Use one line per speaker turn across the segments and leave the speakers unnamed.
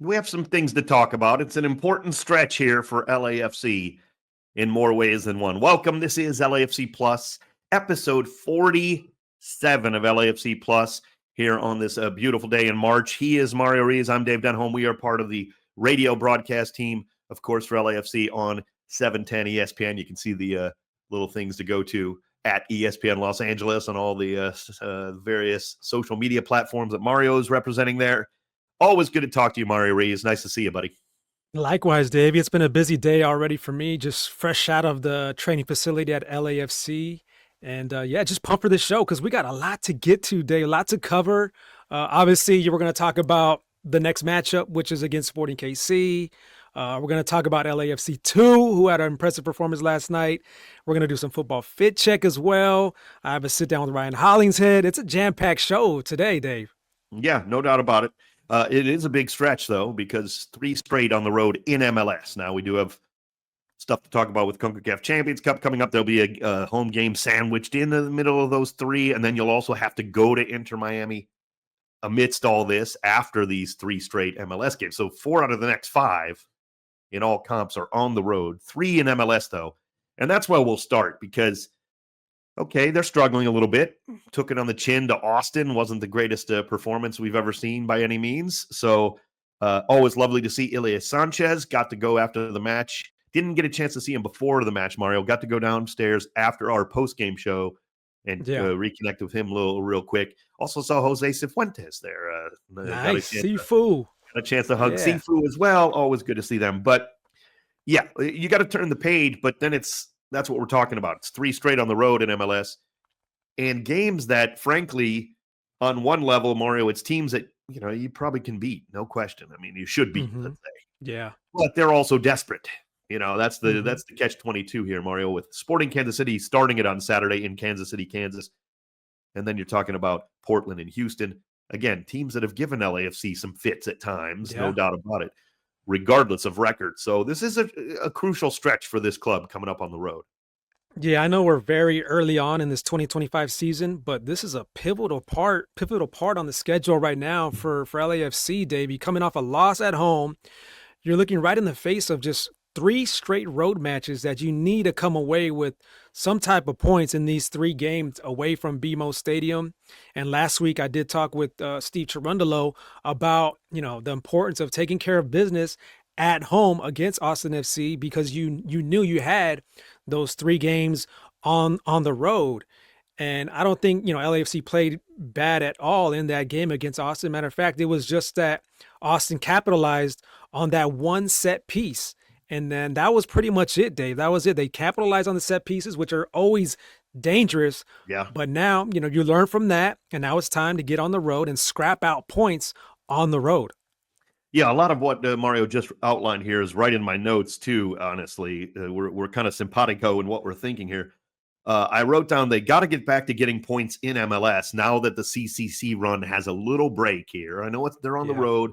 We have some things to talk about. It's an important stretch here for LAFC in more ways than one. Welcome. This is LAFC Plus, episode 47 of LAFC Plus here on this beautiful day in March. He is Mario Ruiz. I'm Dave Denholm. We are part of the radio broadcast team, of course, for LAFC on 710 ESPN. You can see the little things to go to at ESPN Los Angeles on all the various social media platforms that Mario is representing there. Always good to talk to you, Mario Ruiz. Nice to see you, buddy.
Likewise, Davey. It's been a busy day already for me, just fresh out of the training facility at LAFC. And just pumped for this show because we got a lot to get to, Dave, a lot to cover. Obviously, we're going to talk about the next matchup, which is against Sporting KC. We're going to talk about LAFC 2, who had an impressive performance last night. We're going to do some Futbol Fit Check as well. I have a sit-down with Ryan Hollingshead. It's a jam-packed show today, Dave.
Yeah, no doubt about it. It is a big stretch, though, because 3 straight on the road in MLS. Now, we do have stuff to talk about with CONCACAF Champions Cup coming up. There'll be a home game sandwiched in the middle of those 3, and then you'll also have to go to Inter Miami amidst all this after these 3 straight MLS games. So 4 out of the next 5 in all comps are on the road, 3 in MLS, though. And that's where we'll start because okay, they're struggling a little bit. Took it on the chin to Austin. Wasn't the greatest performance we've ever seen by any means. So always lovely to see Ilie Sanchez. Got to go after the match. Didn't get a chance to see him before the match, Mario. Got to go downstairs after our post-game show and reconnect with him real quick. Also saw Jose Cifuentes there.
Nice. Sifu.
Got a chance to hug Sifu as well. Always good to see them. But, yeah, you got to turn the page, but then that's what we're talking about. It's 3 straight on the road in MLS and games that, frankly, on one level, Mario, it's teams that, you probably can beat. No question. I mean, you should beat, let's say.
Yeah.
But they're also desperate. That's the catch-22 here, Mario, with Sporting Kansas City starting it on Saturday in Kansas City, Kansas. And then you're talking about Portland and Houston. Again, teams that have given LAFC some fits at times, no doubt about it, regardless of record. So this is a crucial stretch for this club coming up on the road.
Yeah, I know we're very early on in this 2025 season, but this is a pivotal part on the schedule right now for LAFC, Davey. Coming off a loss at home, you're looking right in the face of just 3 straight road matches that you need to come away with some type of points in these 3 games away from BMO Stadium. And last week I did talk with Steve Cherundolo about, the importance of taking care of business at home against Austin FC because you knew you had those 3 games on the road. And I don't think, LAFC played bad at all in that game against Austin. Matter of fact, it was just that Austin capitalized on that one set piece. And then that was pretty much it, Dave. That was it. They capitalized on the set pieces, which are always dangerous.
Yeah.
But now, you learn from that. And now it's time to get on the road and scrap out points on the road.
Yeah, a lot of what Mario just outlined here is right in my notes, too, honestly. We're kind of simpatico in what we're thinking here. I wrote down they got to get back to getting points in MLS now that the CCC run has a little break here. I know they're on the road,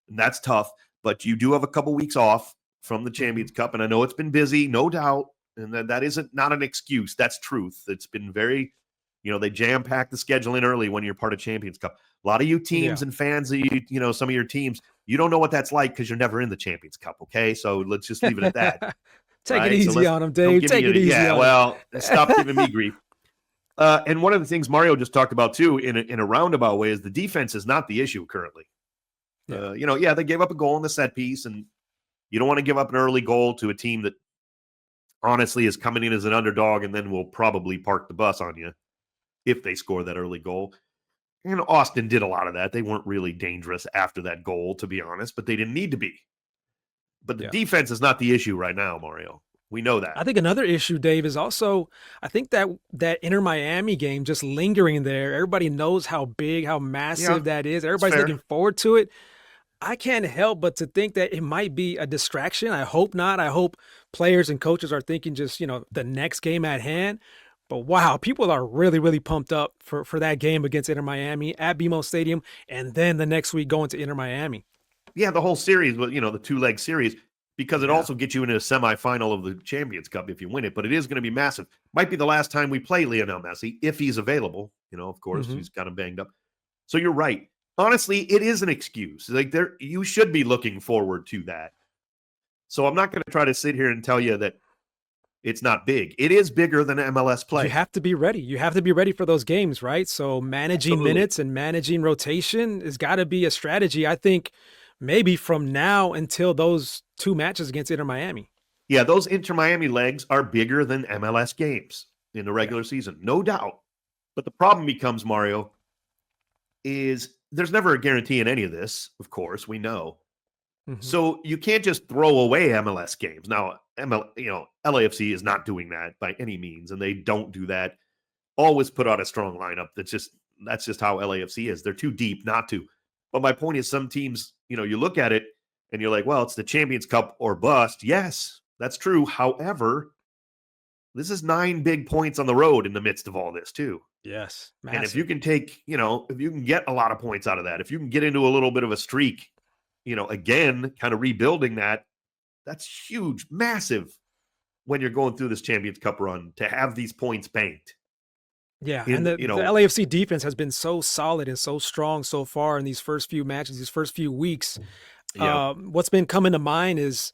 and that's tough, but you do have a couple weeks off from the Champions Cup, and I know it's been busy, no doubt, and that isn't not an excuse. That's truth. It's been very, they jam-pack the schedule in early when you're part of Champions Cup. A lot of you teams and fans of some of your teams, you don't know what that's like because you're never in the Champions Cup, okay? So let's just leave it at that.
Take it easy on them, Dave. Take it easy.
Yeah, well, stop giving me grief. And one of the things Mario just talked about, too, in a roundabout way, is the defense is not the issue currently. They gave up a goal in the set piece, and you don't want to give up an early goal to a team that honestly is coming in as an underdog and then will probably park the bus on you if they score that early goal. And Austin did a lot of that. They weren't really dangerous after that goal, to be honest, but they didn't need to be. But the defense is not the issue right now, Mario. We know that.
I think another issue, Dave, is also I think that Inter Miami game just lingering there. Everybody knows how big, how massive that is. Everybody's looking forward to it. I can't help but to think that it might be a distraction. I hope not. I hope players and coaches are thinking just, the next game at hand. But wow, people are really, really pumped up for that game against Inter Miami at BMO Stadium. And then the next week going to Inter Miami.
Yeah, the whole series, the 2-leg series, because it also gets you into a semifinal of the Champions Cup if you win it. But it is going to be massive. Might be the last time we play Lionel Messi, if he's available. Of course, he's kind of banged up. So you're right. honestly, it is an excuse. Like you should be looking forward to that. So I'm not going to try to sit here and tell you that it's not big. It is bigger than MLS play.
You have to be ready. You have to be ready for those games, right? So managing
Absolutely.
minutes and managing rotation has got to be a strategy, I think, maybe from now until those 2 matches against Inter Miami.
Yeah, those Inter Miami legs are bigger than MLS games in the regular season, no doubt. But the problem becomes, Mario, is there's never a guarantee in any of this, of course, we know.
Mm-hmm.
So you can't just throw away MLS games. Now, LAFC is not doing that by any means, and they don't do that. Always put out a strong lineup. That's just how LAFC is. They're too deep not to. But my point is, some teams, you look at it and you're like, well, it's the Champions Cup or bust. Yes, that's true. However, this is 9 big points on the road in the midst of all this too.
Yes.
Massive. And if you can if you can get a lot of points out of that, if you can get into a little bit of a streak, again, kind of rebuilding that's huge, massive when you're going through this Champions Cup run to have these points banked.
Yeah, and the LAFC defense has been so solid and so strong so far in these first few matches, these first few weeks.
Yeah.
What's been coming to mind is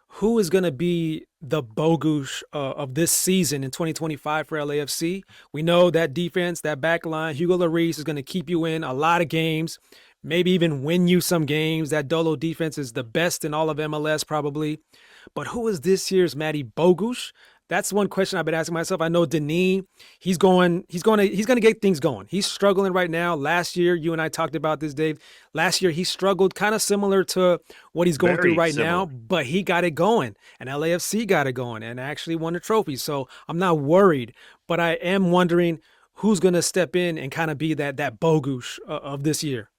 who is going to be the Bogusz of this season in 2025 for LAFC. We know that defense, that back line, Hugo Lloris is going to keep you in a lot of games, maybe even win you some games. That Dolo defense is the best in all of MLS probably. But who is this year's Matty Bogusz? That's one question I've been asking myself. I know Denis, he's going to get things going. He's struggling right now. Last year, you and I talked about this, Dave. Last year, he struggled kind of similar to what he's going through right now, but he got it going, and LAFC got it going and actually won the trophy. So I'm not worried, but I am wondering who's going to step in and kind of be that Bogusz of this year.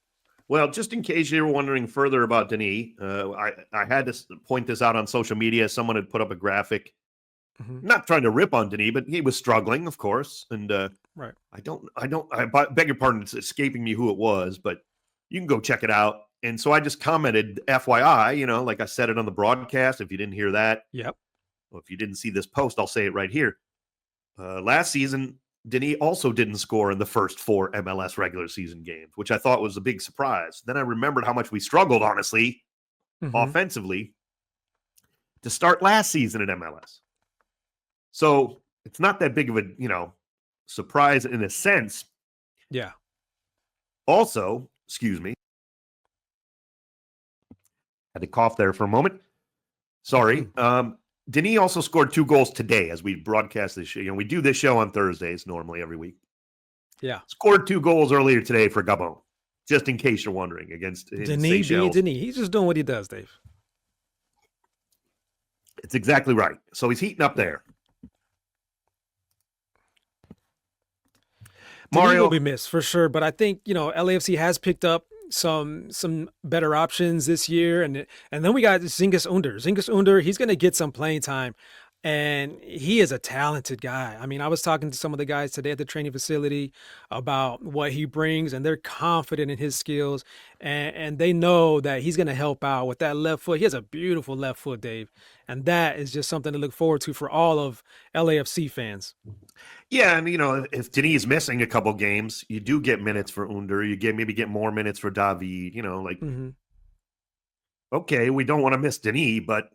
Well, just in case you were wondering further about Denis, I had to point this out on social media. Someone had put up a graphic. Mm-hmm. Not trying to rip on Denis, but he was struggling, of course. And
right.
I beg your pardon, it's escaping me who it was, but you can go check it out. And so I just commented, FYI, like I said it on the broadcast. If you didn't hear that,
yep.
Well, if you didn't see this post, I'll say it right here. Last season, Denis also didn't score in the first 4 MLS regular season games, which I thought was a big surprise. Then I remembered how much we struggled, honestly, offensively, to start last season in MLS. So it's not that big of a, surprise in a sense.
Yeah.
Also, excuse me. Had to cough there for a moment. Sorry. Denis also scored 2 goals today as we broadcast this show. We do this show on Thursdays normally every week.
Yeah.
Scored 2 goals earlier today for Gabon, just in case you're wondering, against
Denis. He's just doing what he does, Dave.
It's exactly right. So he's heating up there.
Mario will be missed for sure, but I think LAFC has picked up some better options this year, and then we got Zingas Under. He's going to get some playing time, and he is a talented guy. I mean, I was talking to some of the guys today at the training facility about what he brings, and they're confident in his skills, and they know that he's going to help out with that left foot. He has a beautiful left foot, Dave, and that is just something to look forward to for all of LAFC fans.
Yeah, and if Denis is missing a couple games, you do get minutes for Under. You maybe get more minutes for David. Okay, we don't want to miss Denis, but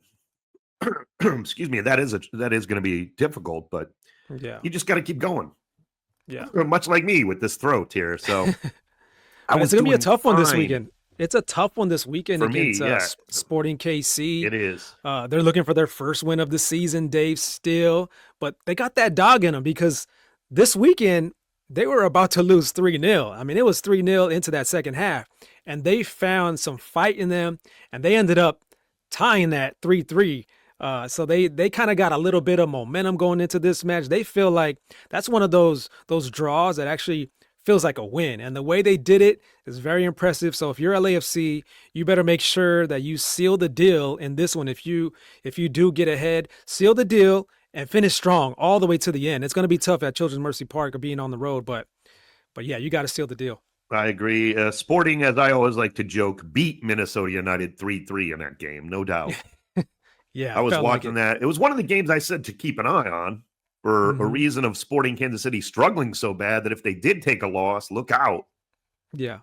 excuse me, that is going to be difficult. But
yeah,
you just got to keep going.
Yeah,
much like me with this throat here. So
it's going to be a tough one this weekend. It's a tough one this weekend against Sporting KC.
It is.
They're looking for their first win of the season, Dave, still. But they got that dog in them because this weekend they were about to lose 3-0. I mean, it was 3-0 into that second half. And they found some fight in them, and they ended up tying that 3-3. So they kind of got a little bit of momentum going into this match. They feel like that's one of those draws that actually feels like a win. And the way they did it is very impressive. So if you're LAFC, you better make sure that you seal the deal in this one. If you do get ahead, seal the deal and finish strong all the way to the end. It's going to be tough at Children's Mercy Park or being on the road, but yeah, you got to seal the deal.
I agree. Sporting, as I always like to joke, beat Minnesota United 3-3 in that game, no doubt.
Yeah,
I was watching that. It was one of the games I said to keep an eye on for a reason of Sporting Kansas City struggling so bad that if they did take a loss, look out.
Yeah.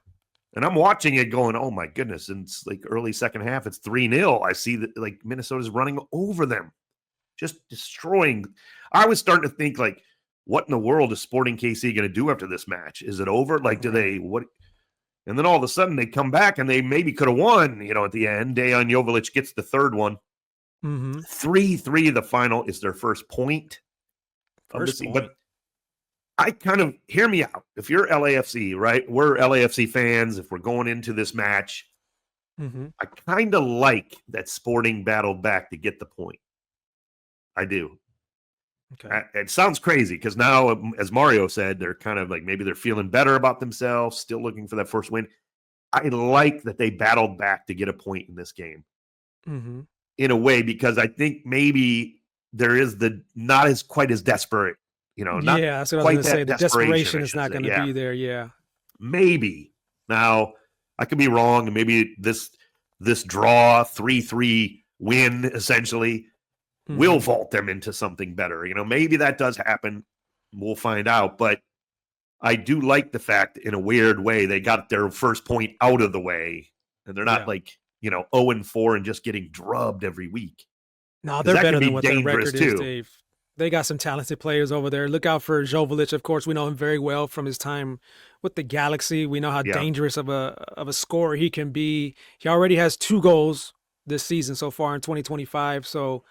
And I'm watching it going, oh my goodness. And it's like early second half, it's 3-0. I see that like Minnesota's running over them, just destroying. I was starting to think like, what in the world is Sporting KC going to do after this match? Is it over? Like, do they, what? And then all of a sudden they come back and they maybe could have won, at the end. Dejan Joveljic gets the third one. 3-3, the final is their first point. But I kind of, hear me out. If you're LAFC, right? We're LAFC fans. If we're going into this match, I kind of like that Sporting battled back to get the point. I do.
Okay.
It sounds crazy because now, as Mario said, they're kind of like maybe they're feeling better about themselves, still looking for that first win. I like that they battled back to get a point in this game in a way, because I think maybe there is not as quite as desperate. Not
that's what I was going to say. The desperation is not going to be there. Yeah.
Maybe. Now, I could be wrong. And maybe this draw, 3-3 win, essentially, will vault them into something better. Maybe that does happen. We'll find out. But I do like the fact, in a weird way, they got their first point out of the way. And they're not 0-4 and just getting drubbed every week.
No, they're better than what their record is, Dave. They got some talented players over there. Look out for Joveljic. Of course, we know him very well from his time with the Galaxy. We know how dangerous of a scorer he can be. He already has 2 goals this season so far in 2025. So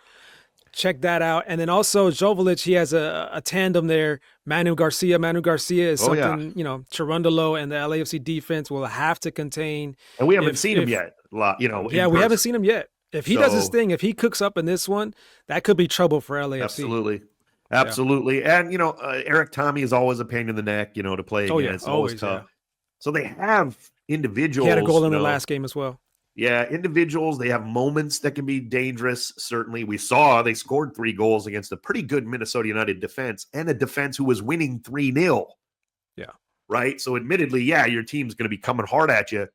check that out. And then also Joveljic, he has a tandem there. Manu Garcia is something, Cherundolo and the LAFC defense will have to contain.
And we haven't seen him yet. We
haven't seen him yet. If he does his thing, if he cooks up in this one, that could be trouble for LAFC.
Absolutely. Yeah. And, Eric Tommy is always a pain in the neck, to play against. It's always tough. Yeah. So they have individuals.
He had a goal in the last game as well.
Yeah, individuals. They have moments that can be dangerous, certainly. We saw they scored 3 goals against a pretty good Minnesota United defense, and a defense who was winning 3-0.
Yeah.
Right? So admittedly, your team's going to be coming hard at you,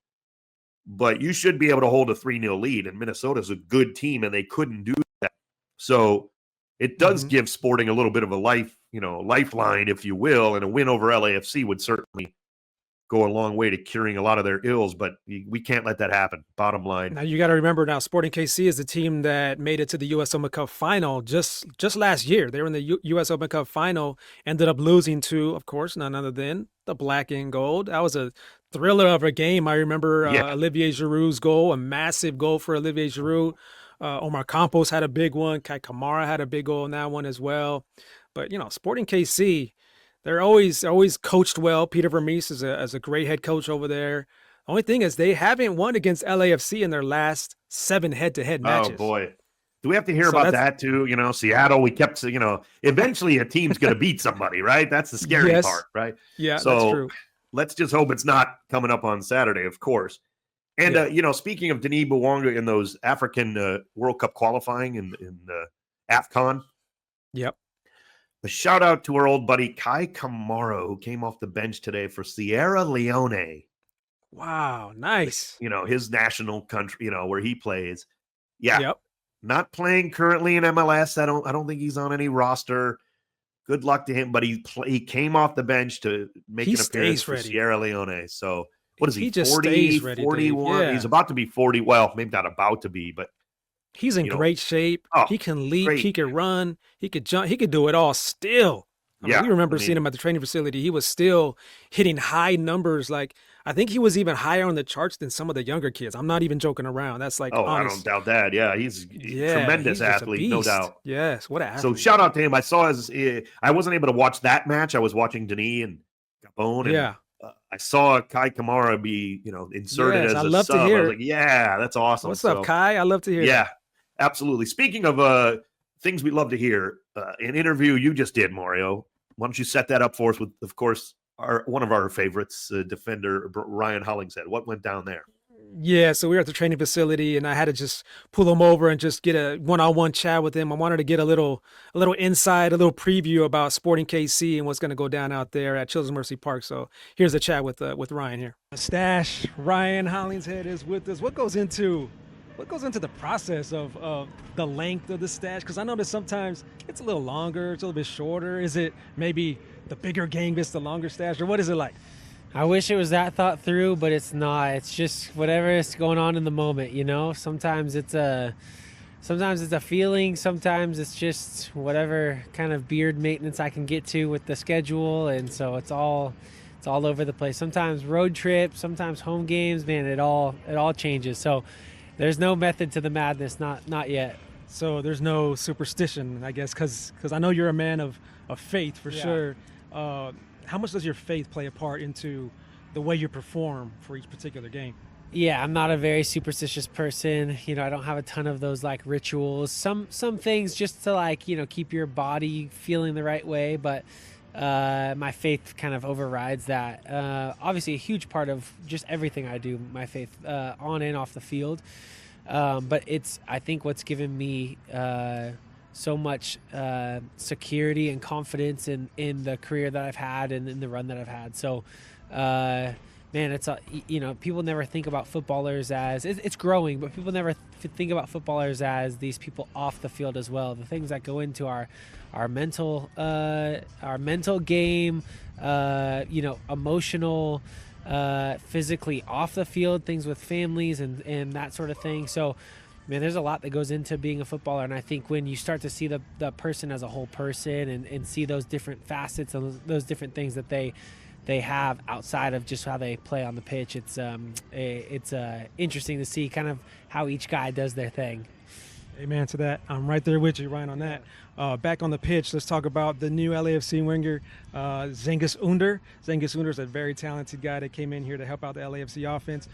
but you should be able to hold a 3-0 lead, and Minnesota's a good team, and they couldn't do that. So it does give Sporting a little bit of a lifeline, if you will, and a win over LAFC would certainly go a long way to curing a lot of their ills, but we can't let that happen, bottom line.
Now, you got to remember now, Sporting KC is the team that made it to the U.S. Open Cup final just last year. They were in the U.S. Open Cup final, ended up losing to, of course, none other than the Black and Gold. That was a thriller of a game. I remember Olivier Giroud's goal, a massive goal for Olivier Giroud. Omar Campos had a big one. Kai Kamara had a big goal in that one as well. But, Sporting KC, they're always coached well. Peter Vermees is a great head coach over there. The only thing is they haven't won against LAFC in their last 7 head-to-head matches.
Oh, boy. Do we have to hear about that too? Seattle, we kept, eventually a team's going to beat somebody, right? That's the scary part, right?
Yeah,
so
that's true.
Let's just hope it's not coming up on Saturday, of course. And, speaking of Denis Bouanga in those African World Cup qualifying in AFCON.
Yep.
A shout out to our old buddy Kai Kamara, who came off the bench today for Sierra Leone.
Wow, nice.
His national country, where he plays. Yeah.
Yep.
Not playing currently in MLS. I don't think he's on any roster. Good luck to him, but he came off the bench to make an appearance for Sierra Leone. So what is he? 40, 41? Yeah. He's about to be 40. Well, maybe not about to be, but
he's in great shape. He can leap. Great. He can run. He could jump. He could do it all still. We remember seeing him at the training facility. He was still hitting high numbers. Like, I think he was even higher on the charts than some of the younger kids. I'm not even joking around. That's like, honest.
I don't doubt that. Yeah, he's a tremendous athlete, no doubt.
Yes, what an athlete.
So shout out to him. I saw I wasn't able to watch that match. I was watching Denis and Gabon. And, I saw Kai Kamara be, inserted as a sub. I was like, that's awesome.
What's up, Kai? I love to hear that.
Yeah, absolutely. Speaking of things we love to hear, an interview you just did, Mario. Why don't you set that up for us with, of course, one of our favorites, defender Ryan Hollingshead. What went down there?
Yeah, so we were at the training facility, and I had to just pull him over and just get a one-on-one chat with him. I wanted to get a little insight, a little preview about Sporting KC and what's going to go down out there at Children's Mercy Park. So here's a chat with Ryan here. Stash, Ryan Hollingshead is with us. What goes into the process of the length of the stash? Because I know that sometimes it's a little longer, it's a little bit shorter. Is it maybe the bigger game gets the longer stash, or what is it like?
I wish it was that thought through, but it's not. It's just whatever is going on in the moment, you know? Sometimes it's a feeling, sometimes it's just whatever kind of beard maintenance I can get to with the schedule, and so it's all over the place. Sometimes road trips, sometimes home games, man, it all changes. So there's no method to the madness, not yet.
So there's no superstition, I guess, because I know you're a man of faith for
Yeah.
sure. How much does your faith play a part into the way you perform for each particular game?
Yeah, I'm not a very superstitious person. You know, I don't have a ton of those like rituals. Some things just to like, keep your body feeling the right way, but my faith kind of overrides that. Obviously, a huge part of just everything I do, my faith on and off the field. But it's, I think, what's given me so much security and confidence in the career that I've had and in the run that I've had. So, man, it's people never think about footballers as it's growing, but people never think about footballers as these people off the field as well. The things that go into our mental game, emotional, physically off the field, things with families and that sort of thing. So, man, there's a lot that goes into being a footballer, and I think when you start to see the person as a whole person and see those different facets and those different things that they have outside of just how they play on the pitch, it's interesting to see kind of how each guy does their thing.
Amen to that. I'm right there with you, Ryan, on that. Back on the pitch, let's talk about the new LAFC winger, Cengiz Ünder. Cengiz Ünder is a very talented guy that came in here to help out the LAFC offense.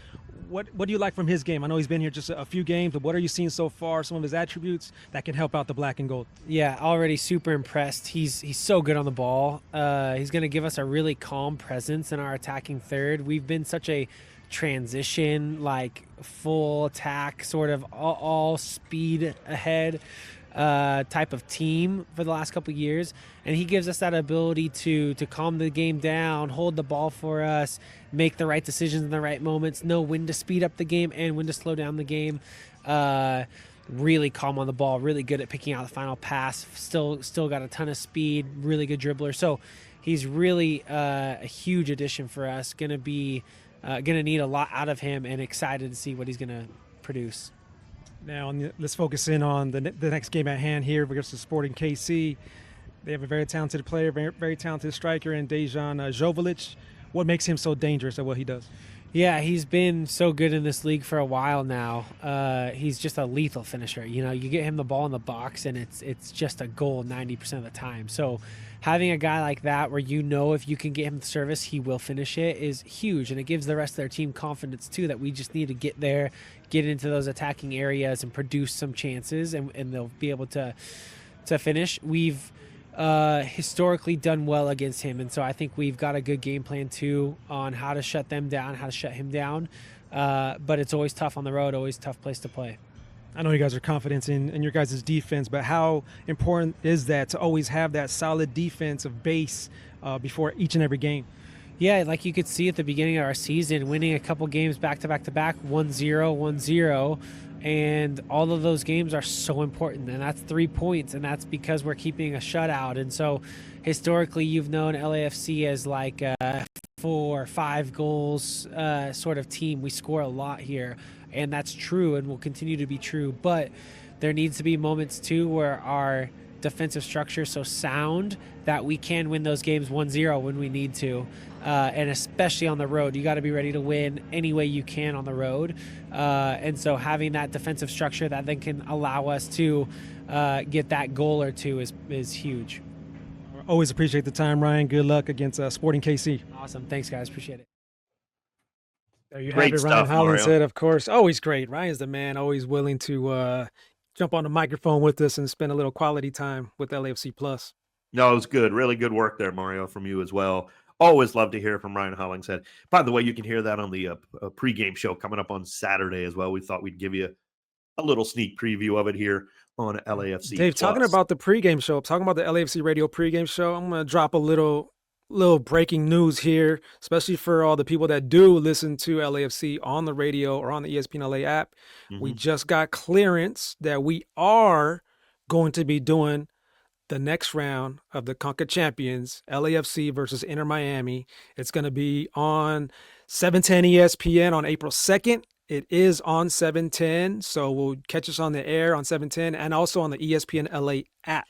What do you like from his game? I know he's been here just a few games, but what are you seeing so far? Some of his attributes that can help out the black and gold.
Yeah, already super impressed. He's so good on the ball. He's going to give us a really calm presence in our attacking third. We've been such a transition, like full attack, sort of all speed ahead type of team for the last couple of years, and he gives us that ability to calm the game down, hold the ball for us, make the right decisions in the right moments, know when to speed up the game and when to slow down the game. Really calm on the ball, really good at picking out the final pass, still got a ton of speed, really good dribbler. So he's really a huge addition for us. Gonna need a lot out of him, and excited to see what he's gonna produce.
Now, let's focus in on the next game at hand here versus Sporting KC. They have a very talented player, very talented striker in Dejan Jovalic. What makes him so dangerous at what he does?
Yeah, he's been so good in this league for a while now. He's just a lethal finisher. You know, you get him the ball in the box, and it's just a goal 90% of the time. So having a guy like that where if you can get him the service, he will finish it is huge. And it gives the rest of their team confidence, too, that we just need to get there, get into those attacking areas and produce some chances, and they'll be able to finish. We've historically done well against him, and so I think we've got a good game plan too on how to shut them down, how to shut him down, but it's always tough on the road, always a tough place to play.
I know you guys are confident in your guys' defense, but how important is that to always have that solid defensive base before each and every game?
Yeah, like you could see at the beginning of our season, winning a couple games back to back to back, 1-0, 1-0, and all of those games are so important, and that's 3 points, and that's because we're keeping a shutout. And so historically you've known LAFC as like a 4 or 5 goals sort of team. We score a lot here, and that's true and will continue to be true, but there needs to be moments too where our defensive structure is so sound that we can win those games 1-0 when we need to, and especially on the road. You got to be ready to win any way you can on the road, and so having that defensive structure that then can allow us to get that goal or two is huge.
Always appreciate the time, Ryan. Good luck against Sporting KC.
Awesome. Thanks, guys. Appreciate it.
There you
Great
have it, Ryan
stuff, Mario.
Hollingshead, of course. Always great. Ryan's the man, always willing to jump on the microphone with us and spend a little quality time with LAFC Plus.
No, it was good. Really good work there, Mario, from you as well. Always love to hear from Ryan Hollingshead. By the way, you can hear that on the pregame show coming up on Saturday as well. We thought we'd give you a little sneak preview of it here on LAFC
Dave,
Plus.
talking about the pregame show, talking about the LAFC Radio pregame show, I'm going to drop a little breaking news here, especially for all the people that do listen to LAFC on the radio or on the ESPN LA app. We just got clearance that we are going to be doing the next round of the CONCACAF Champions, LAFC versus Inter Miami. It's going to be on 710 ESPN on April 2nd. It is on 710, so we'll catch us on the air on 710 and also on the ESPN LA app.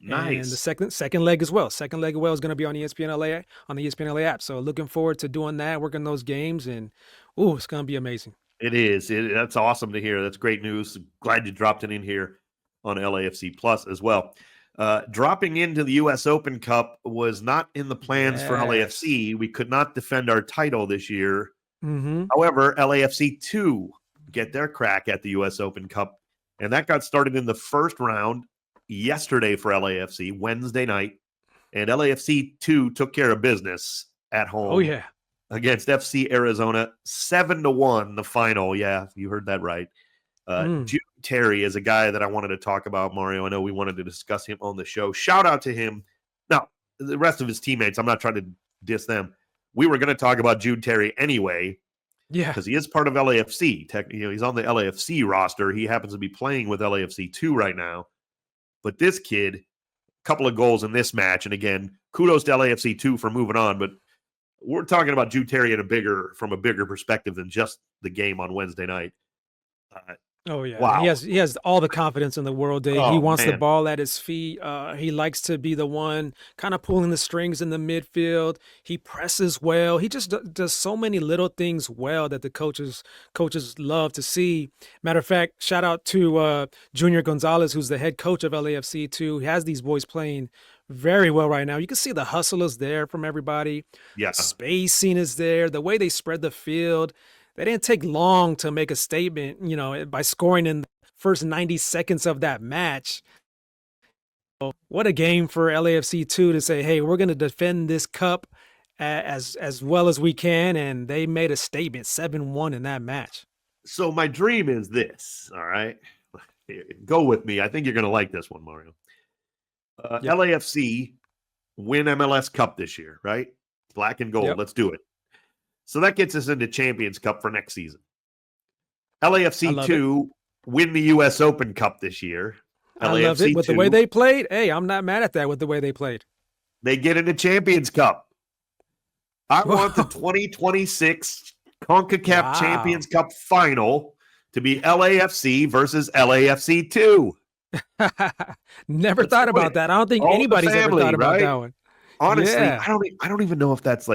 Nice.
And the second leg as well. Second leg as well is going to be on ESPN LA on the ESPN LA app. So looking forward to doing that, working those games, and it's going to be amazing.
It is. That's awesome to hear. That's great news. Glad you dropped it in here on LAFC Plus as well. Dropping into the U.S. Open Cup was not in the plans for LAFC. We could not defend our title this year. However, LAFC 2 get their crack at the U.S. Open Cup, and that got started in the first round yesterday for LAFC, Wednesday night, and LAFC 2 took care of business at home.
Oh, yeah.
Against FC Arizona, 7-1 the final. Yeah, you heard that right. Jude Terry is a guy that I wanted to talk about, Mario. I know we wanted to discuss him on the show. Shout out to him. Now, the rest of his teammates, I'm not trying to diss them. We were going to talk about Jude Terry anyway.
Yeah.
Because he is part of LAFC. He's on the LAFC roster. He happens to be playing with LAFC 2 right now. But this kid, a couple of goals in this match. And again, kudos to LAFC 2 for moving on. But we're talking about Jude Terry from a bigger perspective than just the game on Wednesday night.
Oh yeah,
wow.
He has all the confidence in the world, Dave.
Oh,
he wants
man.
the ball at his feet. He likes to be the one kind of pulling the strings in the midfield. He presses well. He just does so many little things well that the coaches love to see. Matter of fact, shout out to Junior Gonzalez, who's the head coach of LAFC too. He has these boys playing very well right now. You can see the hustle is there from everybody.
Yeah.
Spacing is there. The way they spread the field. They didn't take long to make a statement, by scoring in the first 90 seconds of that match. So what a game for LAFC 2 to say, hey, we're going to defend this cup as well as we can. And they made a statement, 7-1 in that match.
So my dream is this, all right? Go with me. I think you're going to like this one, Mario.
Yep.
LAFC win MLS Cup this year, right? Black and gold.
Yep.
Let's do it. So that gets us into Champions Cup for next season. LAFC 2 win the U.S. Open Cup this year.
I love it. With the way they played, hey, I'm not mad at that with the way they played.
They get into Champions Cup. I want the 2026 CONCACAF Champions Cup final to be LAFC versus LAFC 2.
Never thought about that. I don't think anybody's ever thought about that one.
Honestly, yeah. I don't even know if that's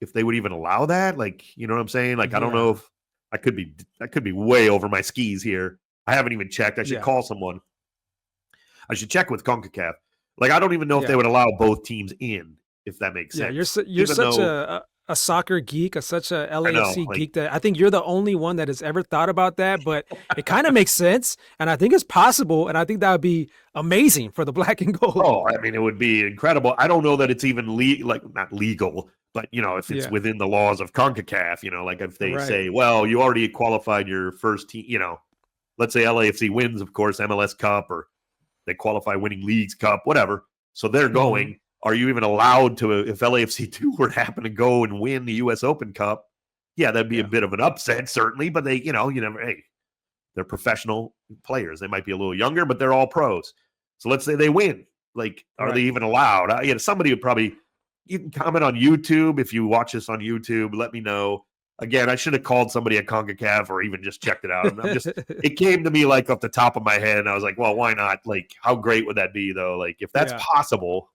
if they would even allow that. You know what I'm saying? I don't know if I could be way over my skis here. I haven't even checked. I should call someone. I should check with CONCACAF. I don't even know if they would allow both teams in, if that makes sense.
Yeah, you're such a soccer geek, such a LAFC geek that I think you're the only one that has ever thought about that, but it kind of makes sense. And I think it's possible. And I think that would be amazing for the black and gold.
Oh, I mean, it would be incredible. I don't know that it's even not legal, but if it's within the laws of CONCACAF, if they say, well, you already qualified your first team, let's say LAFC wins, of course, MLS Cup, or they qualify winning leagues cup, whatever. So they're going. Are you even allowed to, if LAFC 2 were to happen to go and win the U.S. Open Cup? Yeah, that'd be a bit of an upset, certainly. But they, they're professional players. They might be a little younger, but they're all pros. So let's say they win. Are they even allowed? Somebody would probably, you can comment on YouTube. If you watch this on YouTube, let me know. Again, I should have called somebody at CONCACAF or even just checked it out. It came to me off the top of my head. And I was like, well, why not? How great would that be though? If that's possible,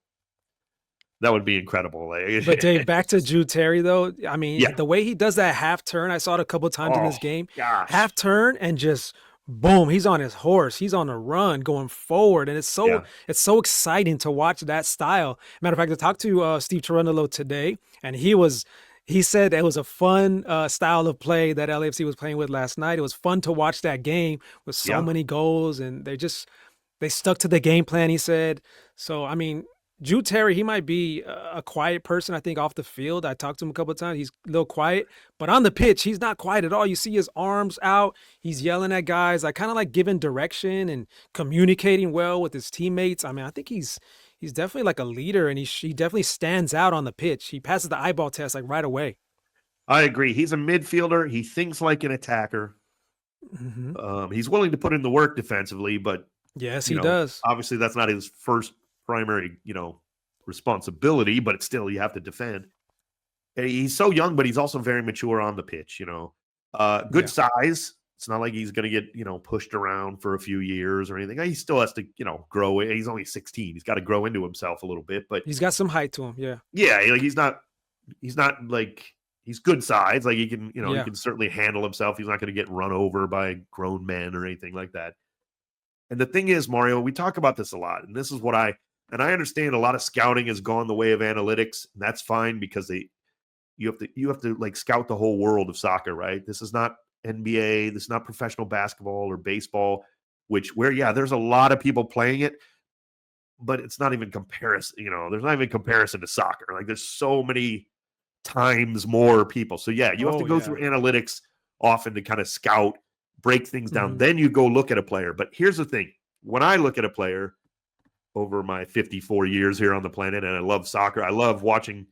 that would be incredible.
But Dave, back to Jude Terry though. I mean, the way he does that half turn, I saw it a couple of times in this game.
Gosh.
Half turn and just boom, he's on his horse. He's on a run going forward. And it's so exciting to watch that style. Matter of fact, I talked to Steve Cherundolo today, and he said it was a fun style of play that LAFC was playing with last night. It was fun to watch that game with so many goals, and they stuck to the game plan, he said. So, I mean, Jude Terry, he might be a quiet person, I think, off the field. I talked to him a couple of times. He's a little quiet, but on the pitch, he's not quiet at all. You see his arms out. He's yelling at guys, kind of giving direction and communicating well with his teammates. I mean, I think he's definitely a leader, and he definitely stands out on the pitch. He passes the eyeball test right away.
I agree. He's a midfielder. He thinks like an attacker. He's willing to put in the work defensively, but
Yes,
You
he
know,
does.
obviously that's not his first primary, responsibility, but it's still you have to defend. And he's so young, but he's also very mature on the pitch, good
Yeah.
size. It's not like he's going to get, pushed around for a few years or anything. He still has to, grow. He's only 16. He's got to grow into himself a little bit, but
He's got some height to him. Yeah.
yeah, like he's not like he's good size. Like he can, he
Yeah.
can certainly handle himself. He's not going to get run over by grown men or anything like that. And the thing is, Mario, we talk about this a lot, and this is what I understand a lot of scouting has gone the way of analytics, and that's fine because you have to like scout the whole world of soccer, right? This is not NBA, this is not professional basketball or baseball, where there's a lot of people playing it, but it's not even comparison, there's not even comparison to soccer. Like there's so many times more people. So yeah, you have to go through analytics often to kind of scout, break things down. Then you go look at a player. But here's the thing. When I look at a player over my 54 years here on the planet, and I love soccer, I love watching.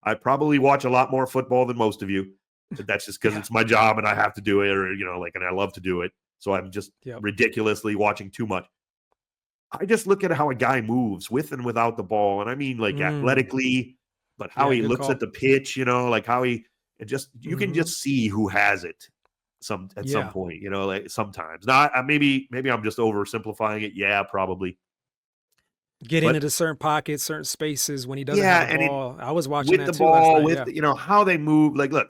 I probably watch a lot more football than most of you. But that's just because it's my job and I have to do it, or, and I love to do it. So I'm just ridiculously watching too much. I just look at how a guy moves with and without the ball. And I mean, like athletically, but how he looks at the pitch, like how you can just see who has it some point, like sometimes. Now, maybe I'm just oversimplifying it. Yeah, probably.
Getting into certain pockets, certain spaces when he doesn't have the ball. I was watching
with
that
the
too
ball,
last night.
how they move. Like, look,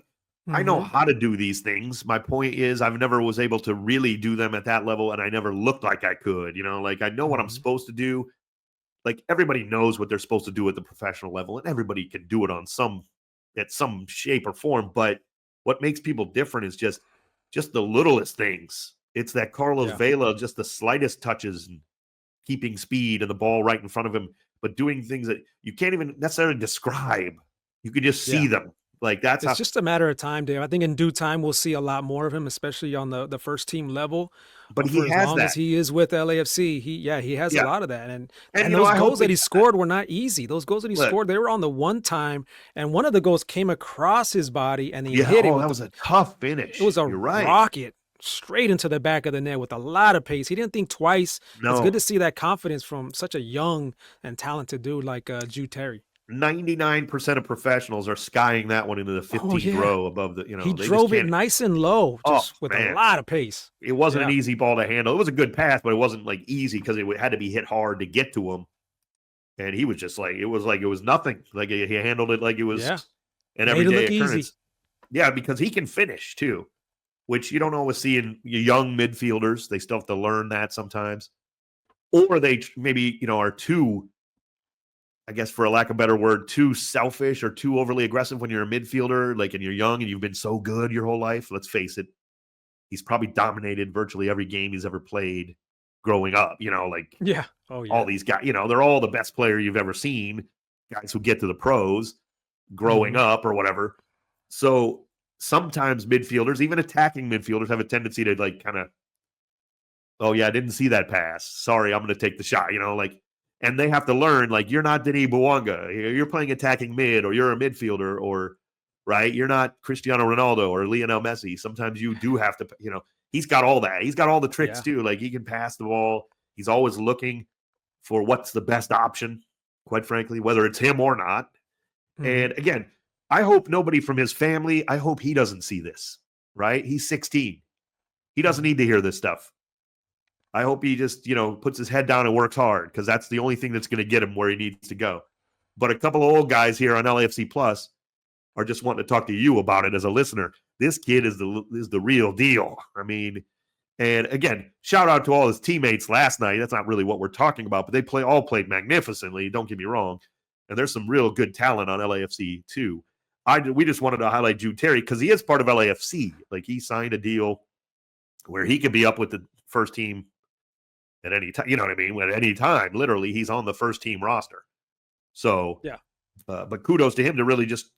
I know how to do these things. My point is I've never was able to really do them at that level, and I never looked like I could, like I know what I'm supposed to do. Like everybody knows what they're supposed to do at the professional level, and everybody can do it at some shape or form. But what makes people different is just the littlest things. It's that Carlos Vela, just the slightest touches and keeping speed and the ball right in front of him, but doing things that you can't even necessarily describe. You can just see them. Like
it's just a matter of time, Dave. I think in due time we'll see a lot more of him, especially on the first team level.
But
for as long as he is with LAFC, he has a lot of that. And those goals that he scored were not easy. Those goals that he scored, they were on the one time, and one of the goals came across his body and he hit it.
That was a tough finish.
It was a rocket straight into the back of the net with a lot of pace. He didn't think twice. No. It's good to see that confidence from such a young and talented dude like Jude Terry.
99% of professionals are skying that one into the 15th row above the,
he drove it nice and low, with a lot of pace.
It wasn't an easy ball to handle. It was a good pass, but it wasn't like easy because it had to be hit hard to get to him. And he was just like it was nothing. Like he handled it like it was an everyday occurrence. Easy. Yeah, because he can finish too, which you don't always see in young midfielders. They still have to learn that sometimes, or they maybe are too, I guess for a lack of a better word, too selfish or too overly aggressive when you're a midfielder, like and you're young and you've been so good your whole life. Let's face it, he's probably dominated virtually every game he's ever played growing up, all these guys, they're all the best player you've ever seen, guys who get to the pros growing up or whatever. So sometimes midfielders, even attacking midfielders, have a tendency to like kind of, I didn't see that pass. Sorry, I'm going to take the shot, and they have to learn, like, you're not Denis Bouanga. You're playing attacking mid, or you're a midfielder, or, right? You're not Cristiano Ronaldo or Lionel Messi. Sometimes you do have to, he's got all that. He's got all the tricks, too. Like, he can pass the ball. He's always looking for what's the best option, quite frankly, whether it's him or not. And, again, I hope nobody from his family, I hope he doesn't see this, right? He's 16. He doesn't need to hear this stuff. I hope he just, puts his head down and works hard because that's the only thing that's going to get him where he needs to go. But a couple of old guys here on LAFC Plus are just wanting to talk to you about it as a listener. This kid is the real deal. I mean, and again, shout out to all his teammates last night. That's not really what we're talking about, but they all played magnificently. Don't get me wrong. And there's some real good talent on LAFC too. We just wanted to highlight Jude Terry because he is part of LAFC. Like he signed a deal where he could be up with the first team at any time, At any time, literally, he's on the first team roster. So, but kudos to him to really just,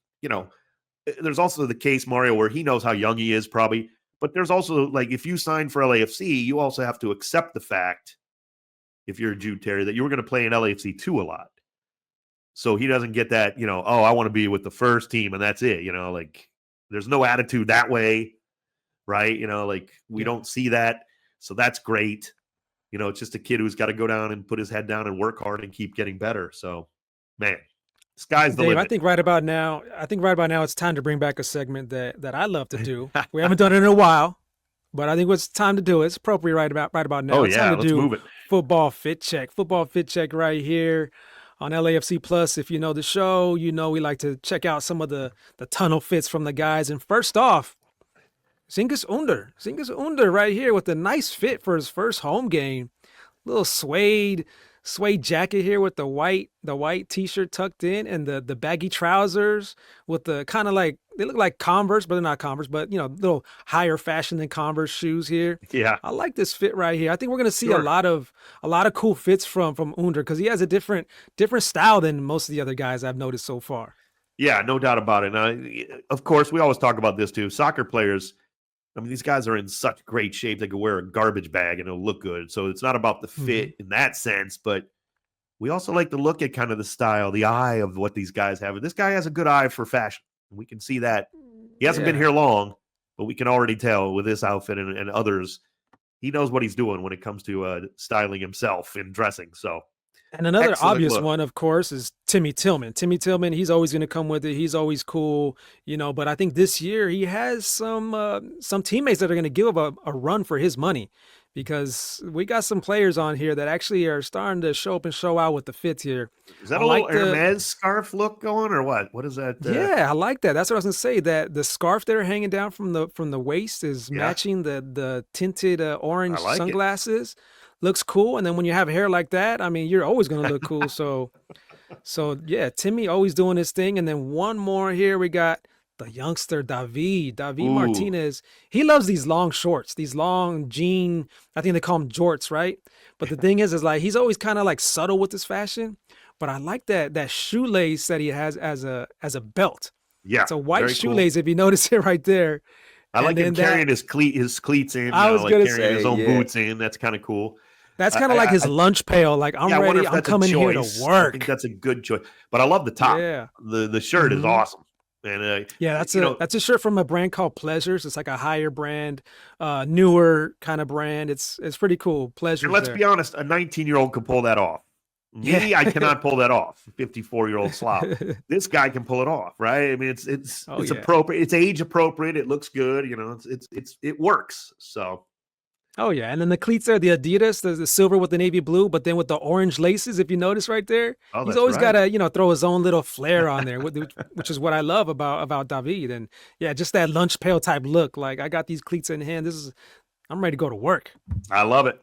there's also the case, Mario, where he knows how young he is probably, but there's also like, if you sign for LAFC, you also have to accept the fact, if you're Jude Terry, that you were going to play in LAFC 2 a lot. So he doesn't get that, I want to be with the first team and that's it, like there's no attitude that way, right? We don't see that. So that's great. It's just a kid who's got to go down and put his head down and work hard and keep getting better. So, man, sky's the
Dave,
limit.
I think right about now it's time to bring back a segment that I love to do. We haven't done it in a while, but I think it's time to do it. It's appropriate right about now.
Oh,
It's
yeah,
time to
let's
do
move it.
Futbol Fit Check. Futbol Fit Check right here on LAFC Plus. If you know the show, we like to check out some of the tunnel fits from the guys. And first off, Zingas Under right here with a nice fit for his first home game. Little suede jacket here with the white t-shirt tucked in and the baggy trousers with the kind of like, they look like Converse, but they're not Converse, but little higher fashion than Converse shoes here.
Yeah.
I like this fit right here. I think we're going to see a lot of cool fits from Under because he has a different style than most of the other guys I've noticed so far.
Yeah, no doubt about it. Now, of course, we always talk about this too. Soccer players, I mean, these guys are in such great shape. They could wear a garbage bag and it'll look good. So it's not about the fit in that sense, but we also like to look at kind of the style, the eye of what these guys have. And this guy has a good eye for fashion. We can see that. He hasn't been here long, but we can already tell with this outfit and others, he knows what he's doing when it comes to styling himself and dressing. So,
and another
excellent
obvious
look.
one, of course, is Timmy Tillman. Timmy Tillman, he's always going to come with it. He's always cool, but I think this year he has some teammates that are going to give a run for his money because we got some players on here that actually are starting to show up and show out with the fits here.
Is that a little Hermes scarf look going or what? What is that?
Yeah, I like that. That's what I was going to say, that the scarf they're hanging down from the waist is matching the tinted orange sunglasses. Looks cool. And then when you have hair like that, I mean, you're always going to look cool. So yeah, Timmy always doing his thing. And then one more here, we got the youngster, David Martinez. He loves these long shorts, these long jean, I think they call them jorts, right? But the thing is like, he's always kind of like subtle with his fashion, but I like that shoelace that he has as a belt.
Yeah.
It's a white shoelace, if you notice it right there.
I like him carrying his cleats in.
I was going to
say his own boots in. That's kind of cool.
That's kind of like his lunch pail. Like, I'm ready. I'm coming here to work.
I think that's a good choice. But I love the top.
Yeah.
The shirt is awesome. And
that's a shirt from a brand called Pleasures. It's like a higher brand, newer kind of brand. It's pretty cool. Pleasures.
And let's be honest, a 19-year-old could pull that off. Me, I cannot pull that off. 54-year-old slob. This guy can pull it off, right? I mean, it's appropriate. It's age appropriate. It looks good. It works. So.
Oh yeah, and then the cleats are the Adidas, the silver with the navy blue, but then with the orange laces. If you notice right there, he's always got to throw his own little flair on there, which is what I love about David. And yeah, just that lunch pail type look. Like, I got these cleats in hand. I'm ready to go to work.
I love it.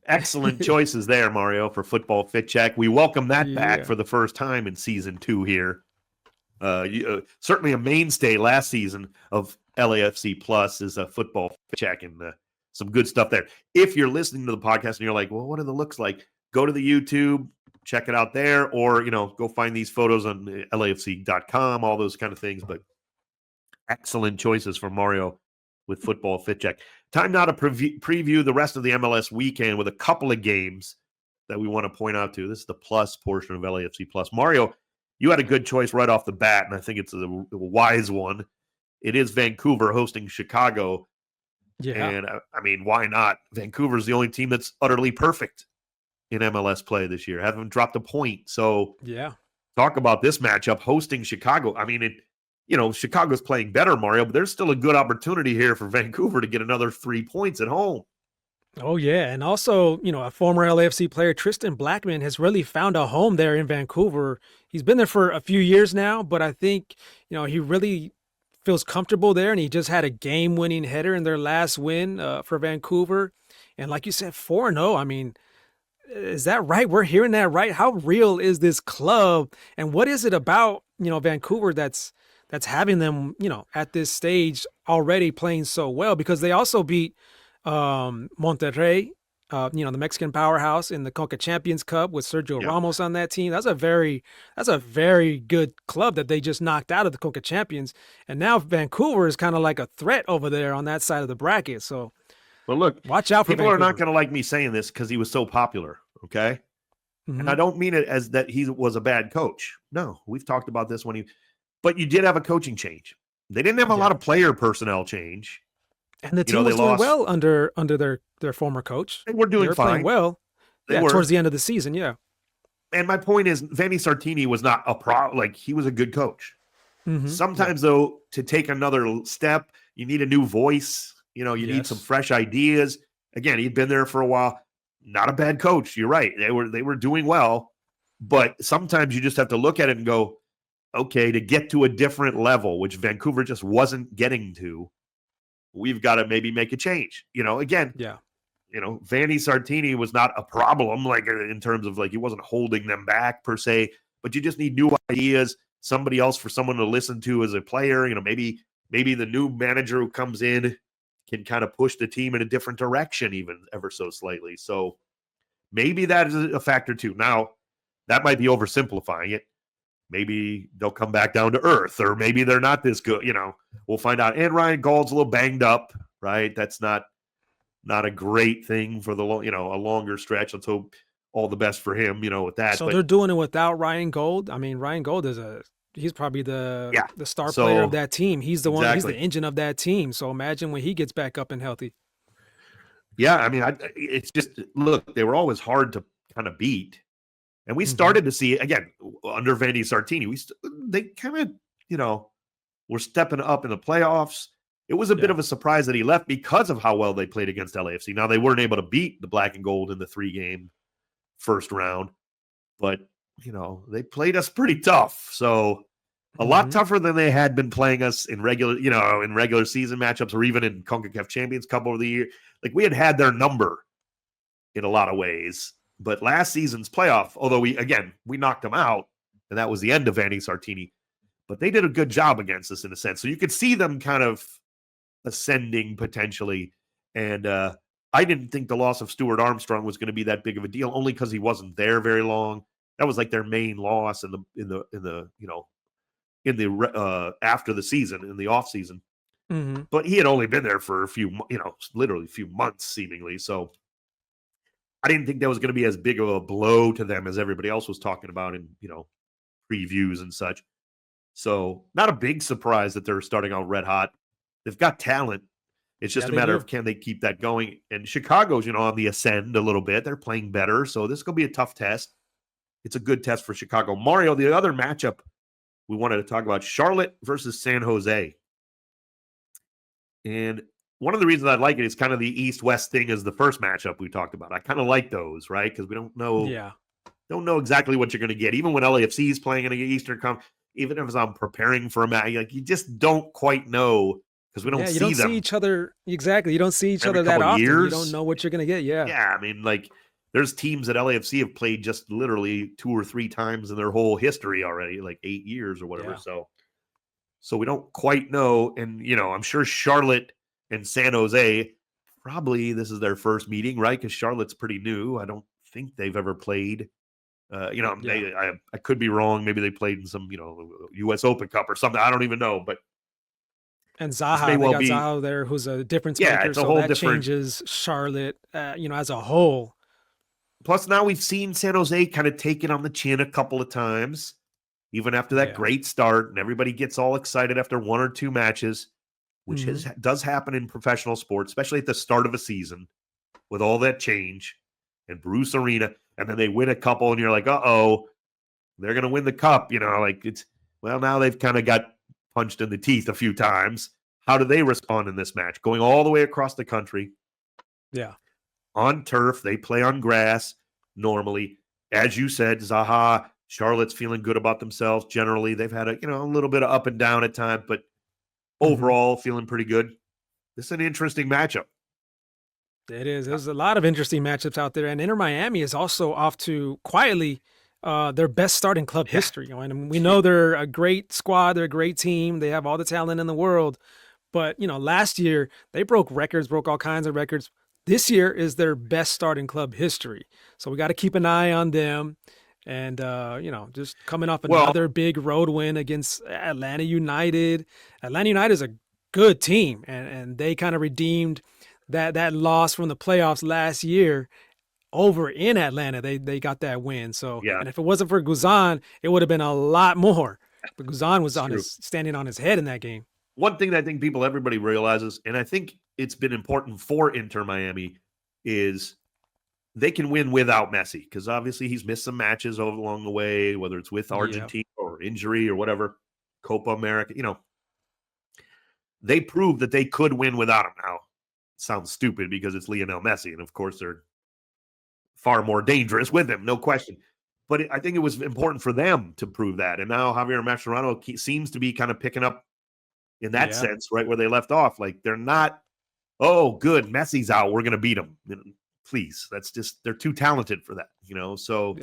Excellent choices there, Mario, for Futbol Fit Check. We welcome that back for the first time in season 2 here. Certainly a mainstay last season of LAFC Plus is a Futbol Fit Check, and some good stuff there. If you're listening to the podcast and you're like, well, what are the looks like? Go to the YouTube, check it out there, or, go find these photos on LAFC.com, all those kind of things. But excellent choices from Mario with Futbol Fit Check. Time now to preview the rest of the MLS weekend with a couple of games that we want to point out to. This is the plus portion of LAFC Plus. Mario, you had a good choice right off the bat, and I think it's a wise one. It is Vancouver hosting Chicago. Yeah. And I mean, why not? Vancouver's the only team that's utterly perfect in MLS play this year. Haven't dropped a point. So talk about this matchup hosting Chicago. I mean, Chicago's playing better, Mario, but there's still a good opportunity here for Vancouver to get another 3 points at home.
Oh, yeah. And also, a former LAFC player, Tristan Blackman, has really found a home there in Vancouver. He's been there for a few years now, but I think, he really feels comfortable there, and he just had a game-winning header in their last win for Vancouver. And like you said, 4-0. I mean, is that right? We're hearing that right? How real is this club? And what is it about, Vancouver that's having them, at this stage already playing so well? Because they also beat Monterrey, the Mexican powerhouse in the Conca Champions Cup with Sergio Ramos on that team. That's a very good club that they just knocked out of the Conca Champions. And now Vancouver is kind of like a threat over there on that side of the bracket. So,
well, look,
watch out for
people
Vancouver.
Are not going to like me saying this because he was so popular. Okay. Mm-hmm. And I don't mean it as that he was a bad coach. No, we've talked about this but you did have a coaching change. They didn't have a lot of player personnel change.
And the
You know,
team
they
was doing
lost.
well under their former coach.
They were
They
doing
were playing
fine.
well.
They
Yeah,
were.
towards the end of the season. Yeah.
And my point is, Vanni Sartini was not a like he was a good coach.
Mm-hmm.
Sometimes though, to take another step, you need a new voice. You know, you need some
Yes.
fresh ideas. Again, he'd been there for a while. Not a bad coach. You're right. They were doing well, but sometimes you just have to look at it and go, okay, to get to a different level, which Vancouver just wasn't getting to, we've got to maybe make a change. You know, again,
Yeah.
you know, Vanni Sartini was not a problem, like in terms of like he wasn't holding them back per se, but you just need new ideas, somebody else for someone to listen to as a player. You know, maybe the new manager who comes in can kind of push the team in a different direction, even ever so slightly. So maybe that is a factor too. Now, that might be oversimplifying it. Maybe they'll come back down to earth, or maybe they're not this good. You know, we'll find out. And Ryan Gauld's a little banged up, right? That's not a great thing for the a longer stretch. Let's hope all the best for him, with that.
So
But
they're doing it without Ryan Gold. I mean, Ryan Gold he's probably the star player of
So,
that team. He's the one. He's the
exactly.
engine of that team. So imagine when he gets back up and healthy.
Yeah, I mean, it's just look, they were always hard to kind of beat, and we
Mhm.
started to see again under Vanni Sartini. They kind of were stepping up in the playoffs. It was a bit
Yeah.
of a surprise that he left because of how well they played against LAFC. Now they weren't able to beat the Black and Gold in the 3-game first round, but they played us pretty tough. So a lot
Mhm.
tougher than they had been playing us in regular season matchups or even in CONCACAF Champions Cup over the year. Like we had their number in a lot of ways. But last season's playoff, although we knocked them out, and that was the end of Vanni Sartini, but they did a good job against us in a sense. So you could see them kind of ascending potentially. And I didn't think the loss of Stuart Armstrong was going to be that big of a deal, only because he wasn't there very long. That was like their main loss in the after the season, in the off season.
Mhm.
But he had only been there for literally a few months seemingly. So I didn't think that was going to be as big of a blow to them as everybody else was talking about in previews and such. So not a big surprise that they're starting out red hot. They've got talent. It's just
Yeah,
a
they
matter
do.
of can they keep that going. And Chicago's on the ascend a little bit. They're playing better, so this is going to be a tough test. It's a good test for Chicago. Mario, the other matchup we wanted to talk about, Charlotte versus San Jose. And one of the reasons I like it is kind of the East-West thing as the first matchup we talked about. I kind of like those, right? Because we don't know exactly what you're going to get. Even when LAFC is playing in an Eastern Conference, even if I'm preparing for a match, like you just don't quite know because we don't
you
see
don't
them
see each other exactly. You don't see each
every
other that
couple
often. You
years.
don't know what you're gonna get. Yeah.
Yeah, I mean, like there's teams that LAFC have played just literally 2 or 3 times in their whole history already, like 8 years or whatever.
Yeah.
So we don't quite know. And I'm sure Charlotte and San Jose, probably this is their first meeting, right? Because Charlotte's pretty new. I don't think they've ever played.
Yeah.
I could be wrong. Maybe they played in some, U.S. Open Cup or something. I don't even know. But
And
this
Zaha,
may
they
well
got
be.
Zaha there, who's a difference
Yeah,
maker.
it's a
So
whole
that
different.
changes Charlotte, as a whole.
Plus, now we've seen San Jose kind of take it on the chin a couple of times, even after that
Yeah.
great start, and everybody gets all excited after 1 or 2 matches, which
Mhm.
does happen in professional sports, especially at the start of a season with all that change and Bruce Arena, and then they win a couple, and you're like, uh-oh, they're going to win the cup. Now they've kind of got punched in the teeth a few times. How do they respond in this match? Going all the way across the country.
Yeah.
On turf, they play on grass normally. As you said, Zaha, Charlotte's feeling good about themselves. Generally, they've had a little bit of up and down at times, but overall feeling pretty good. This is an interesting matchup.
It is. There's a lot of interesting matchups out there, and Inter Miami is also off to quietly their best start in club history. And we know they're a great squad, they're a great team, they have all the talent in the world. But last year they broke records, broke all kinds of records. This year is their best start in club history, so we got to keep an eye on them. And just coming off another big road win against Atlanta United. Atlanta United is a good team, and they kind of redeemed that loss from the playoffs last year over in Atlanta. They got that win. So,
Yeah.
and if it wasn't for Guzan, it would have been a lot more. But Guzan was
It's true.
standing on his head in that game.
one thing that I think everybody realizes, and I think it's been important for Inter Miami, is they can win without Messi, because obviously he's missed some matches along the way, whether it's with Argentina or injury or whatever, Copa America. They proved that they could win without him. Now, it sounds stupid because it's Lionel Messi, and of course they're far more dangerous with him, no question. But I think it was important for them to prove that. And now Javier Mascherano seems to be kind of picking up in that sense, right where they left off. Like, they're not, oh, good, Messi's out, we're going to beat him. Please, they're too talented for that, So,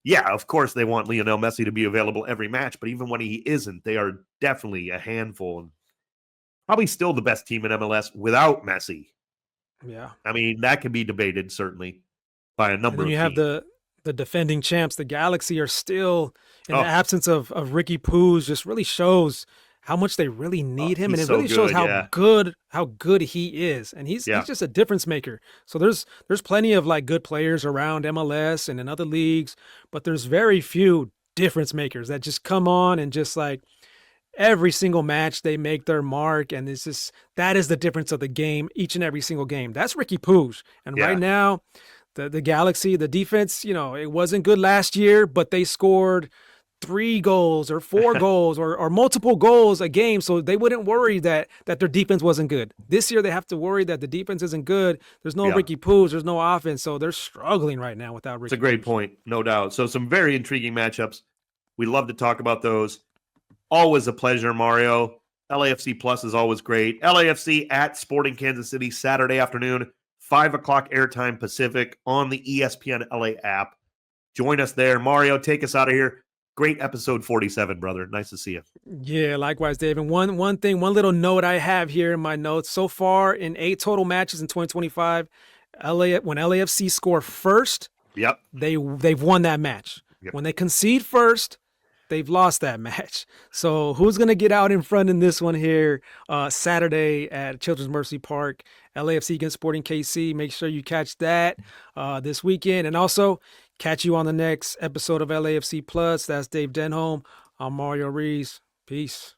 yeah, of course they want Lionel Messi to be available every match, but even when he isn't, they are definitely a handful and probably still the best team in MLS without Messi.
Yeah.
I mean, that can be debated, certainly, by a number of teams.
You have the defending champs, the Galaxy, are still, in the absence of Ricky Puz, just really shows how much they really need him, and it really shows how good he is, and he's just a difference maker. So there's plenty of like good players around MLS and in other leagues, but there's very few difference makers that just come on and just like every single match they make their mark, and that is the difference of the game each and every single game. That's Ricky Puz, and right now the Galaxy, the defense, it wasn't good last year, but they scored 3 goals or 4 goals or multiple goals a game, so they wouldn't worry that their defense wasn't good. This year they have to worry that the defense isn't good. There's no Ricky Puz, there's no offense, so they're struggling right now without Ricky.
It's a great point, no doubt. So some very intriguing matchups. We love to talk about those. Always a pleasure, Mario. LAFC Plus is always great. LAFC at Sporting Kansas City Saturday afternoon, 5 o'clock airtime Pacific on the ESPN LA app. Join us there. Mario, take us out of here. Great episode 47, brother. Nice to see you.
Yeah, likewise, Dave. And one little note I have here in my notes. So far, in 8 total matches in 2025, when LAFC score first, they've won that match. Yep. When they concede first, they've lost that match. So who's going to get out in front in this one here Saturday at Children's Mercy Park? LAFC against Sporting KC. Make sure you catch that this weekend. And also catch you on the next episode of LAFC Plus. That's Dave Denholm. I'm Mario Ruiz. Peace.